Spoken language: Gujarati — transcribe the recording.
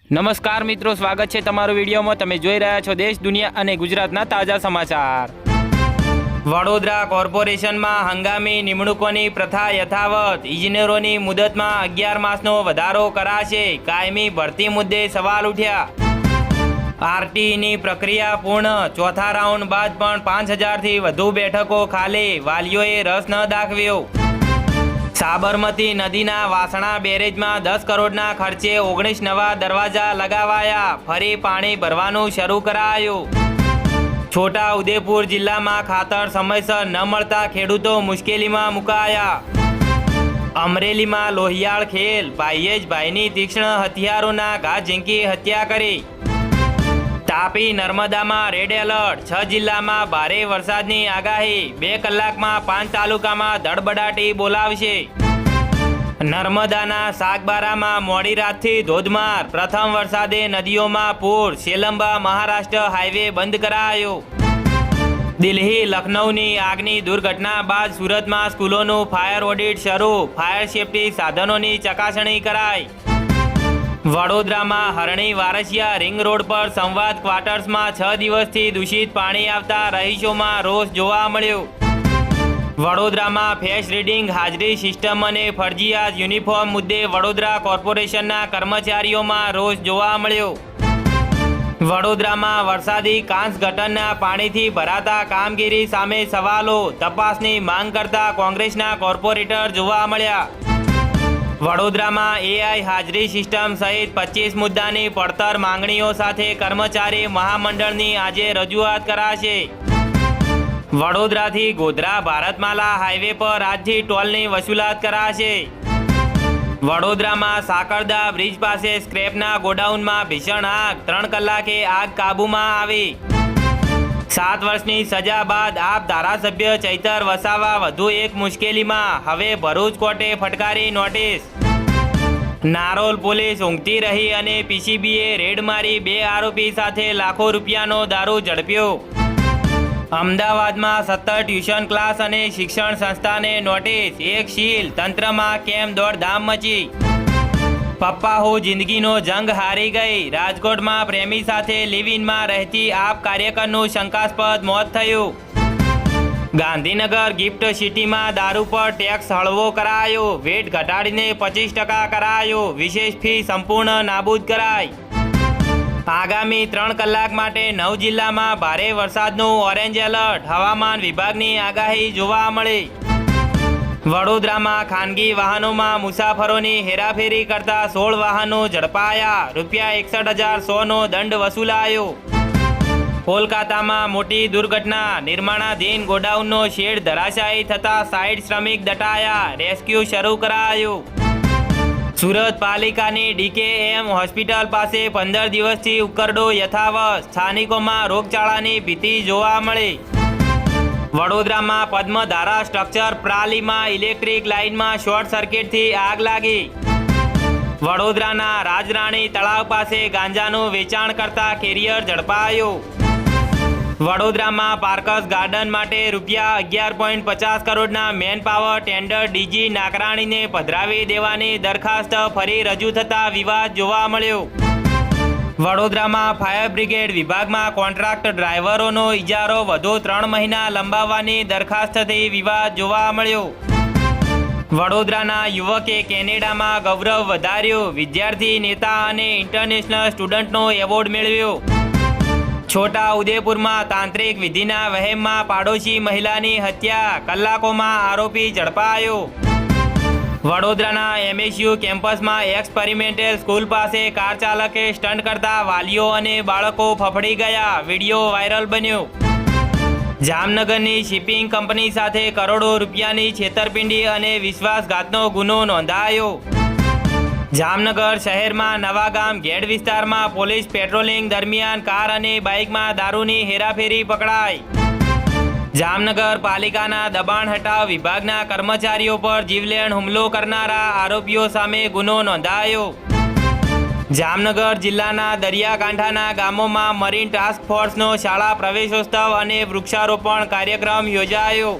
નમસ્કાર મિત્રો, સ્વાગત છે તમારું વિડીયોમાં। તમે જોઈ રહ્યા છો દેશ, દુનિયા અને ગુજરાતના તાજા સમાચાર। વડોદરા કોર્પોરેશનમાં હંગામી નિમણૂકોની પ્રથા યથાવત। ઇજનેરોની મુદતમાં 11 માસનો વધારો કરાશે। કાયમી ભરતી મુદ્દે સવાલ ઉઠ્યા। આરટીઈની પ્રક્રિયા પૂર્ણ। ચોથા રાઉન્ડ બાદ પણ 5000થી વધુ બેઠકો ખાલી। વાલીઓએ રસ ન દાખવ્યો। સાબરમતી નદીના વાસણા બેરેજમાં 10 કરોડના ખર્ચે 19 નવા દરવાજા લગાવાયા। ફરી પાણી ભરવાનું શરૂ કરાયું। છોટા ઉદેપુર જિલ્લામાં ખાતર સમયસર ન મળતા ખેડૂતો મુશ્કેલીમાં મુકાયા। અમરેલીમાં લોહિયાળ ખેલ। ભાઈએ જ ભાઈની તીક્ષ્ણ હથિયારોના ઘા ઝીંકી હત્યા કરી। Tapi નર્મદામાં red alert. 6 જિલ્લામાં ભારે વરસાદની આગાહી। 2 કલાકમાં 5 તાલુકામાં ધડબડાટી બોલાવશે। નર્મદાના સાગબારામાં મોડી રાતથી ધોધમાર। પ્રથમ વરસાદે નદીઓમાં પૂર। સેલંબા મહારાષ્ટ્ર હાઈવે બંધ કરાયો। દિલ્હી લખનૌની આગની દુર્ઘટના બાદ સુરતમાં સ્કૂલોનું ફાયર ઓડિટ શરૂ। ફાયર સેફટી સાધનોની ચકાસણી કરાઈ। વડોદરામાં હરણી વારસિયા રિંગ રોડ પર સંવાદ ક્વાર્ટર્સમાં 6 દિવસથી દૂષિત પાણી આવતા રહીશોમાં રોષ જોવા મળ્યો। વડોદરામાં ફેસ રીડિંગ હાજરી સિસ્ટમ અને ફરજિયાત યુનિફોર્મ મુદ્દે વડોદરા કોર્પોરેશનના કર્મચારીઓમાં રોષ જોવા મળ્યો। વડોદરામાં વરસાદી કાંસ ગટરના પાણીથી ભરાતા કામગીરી સામે સવાલો। તપાસની માંગ કરતા કોંગ્રેસના કોર્પોરેટર જોવા મળ્યા। વડોદરામાં એઆઈ હાજરી સિસ્ટમ સહિત 25 મુદ્દાની પડતર માંગણીઓ સાથે કર્મચારી મહામંડળની આજે રજૂઆત કરાશે। વડોદરાથી ગોધરા ભારતમાલા હાઈવે પર આજથી ટોલની વસૂલાત કરાશે। વડોદરામાં સાકરદા બ્રિજ પાસે સ્ક્રેપના ગોડાઉનમાં ભીષણ આગ। 3 કલાકે આગ કાબૂમાં આવી। 7 વર્ષની સજા બાદ આપ ધારાસભ્ય ચૈતર વસાવા વધુ એક મુશ્કેલીમાં। હવે ભરૂચ કોર્ટે ફટકારી નોટિસ। નારોલ પોલીસ ઊંઘતી રહી અને પીસીબીએ રેડ મારી 2 આરોપી સાથે લાખો રૂપિયાનો દારૂ ઝડપ્યો। અમદાવાદમાં 17 ટ્યુશન ક્લાસ અને શિક્ષણ સંસ્થાને નોટિસ। એક સીલ। તંત્રમાં કેમ દોડધામ મચી। પપ્પા હું જિંદગીનો જંગ હારી ગઈ। રાજકોટમાં પ્રેમી સાથે લિવ ઇનમાં રહેતી આપ કાર્યકરનું શંકાસ્પદ મોત થયું। ગાંધીનગર ગિફ્ટ સિટીમાં દારૂ પર ટેક્સ હળવો કરાયો। વેટ ઘટાડીને 25% કરાયો। વિશેષ ફી સંપૂર્ણ નાબૂદ કરાઈ। આગામી 3 કલાક માટે 9 જિલ્લામાં ભારે વરસાદનું ઓરેન્જ એલર્ટ। હવામાન વિભાગની આગાહી જોવા મળી। વડોદરામાં ખાનગી વાહનોમાં મુસાફરોની હેરાફેરી કરતા 16 વાહનો ઝડપાયા। ₹61,100નો દંડ વસૂલાયો। કોલકાતામાં મોટી દુર્ઘટના। નિર્માણાધીન ગોડાઉનનો શેડ ધરાશાયી થતા 60 શ્રમિક દટાયા। રેસ્ક્યુ શરૂ કરાયું। સુરત પાલિકાની ડીકેએમ હોસ્પિટલ પાસે 15 દિવસથી ઉકરડો યથાવત। સ્થાનિકોમાં રોગચાળાની ભીતિ જોવા મળી। વડોદરામાં પદ્મધારા સ્ટ્રક્ચર પ્રાલીમાં ઇલેક્ટ્રિક લાઇનમાં શોર્ટ સર્કિટથી આગ લાગી। વડોદરાના રાજરાણી તળાવ પાસે ગાંજાનું વેચાણ કરતા કેરિયર ઝડપાયો। વડોદરામાં પાર્કસ ગાર્ડન માટે ₹11.50 કરોડના મેન પાવર ટેન્ડર ડીજી નાકરાણીને પધરાવી દેવાની દરખાસ્ત ફરી રજૂ થતા વિવાદ જોવા મળ્યો। વડોદરામાં ફાયર બ્રિગેડ વિભાગમાં કોન્ટ્રાક્ટ ડ્રાઈવરોનો ઇજારો વધુ 3 મહિના લંબાવવાની દરખાસ્તથી વિવાદ જોવા મળ્યો। વડોદરાના યુવકે કેનેડામાં ગૌરવ વધાર્યું। વિદ્યાર્થી નેતા અને ઇન્ટરનેશનલ સ્ટુડન્ટનો એવોર્ડ મેળવ્યો। છોટા ઉદેપુરમાં તાંત્રિક વિધિના વહેમમાં પાડોશી મહિલાની હત્યા। કલાકોમાં આરોપી ઝડપાયો। વડોદરાના એમએસયુ કેમ્પસમાં એક્સપેરિમેન્ટલ સ્કૂલ પાસે કાર ચાલકે સ્ટન્ટ કરતા વાલીઓ અને બાળકો ફફડી ગયા। વિડીયો વાયરલ બન્યો। જામનગરની શિપિંગ કંપની સાથે કરોડો રૂપિયાની છેતરપિંડી અને વિશ્વાસઘાતનો ગુનો નોંધાયો। જામનગર શહેરમાં નવાગામ ગેડ વિસ્તારમાં પોલીસ પેટ્રોલિંગ દરમિયાન કાર અને બાઇકમાં દારૂની હેરાફેરી પકડાઈ। જામનગર પાલિકાના દબાણ હટાવ વિભાગના કર્મચારીઓ પર જીવલેણ હુમલો કરનારા આરોપીઓ સામે ગુનો નોંધાયો। જામનગર જિલ્લાના દરિયાકાંઠાના ગામોમાં મરીન ટાસ્ક ફોર્સનો શાળા પ્રવેશોત્સવ અને વૃક્ષારોપણ કાર્યક્રમ યોજાયો।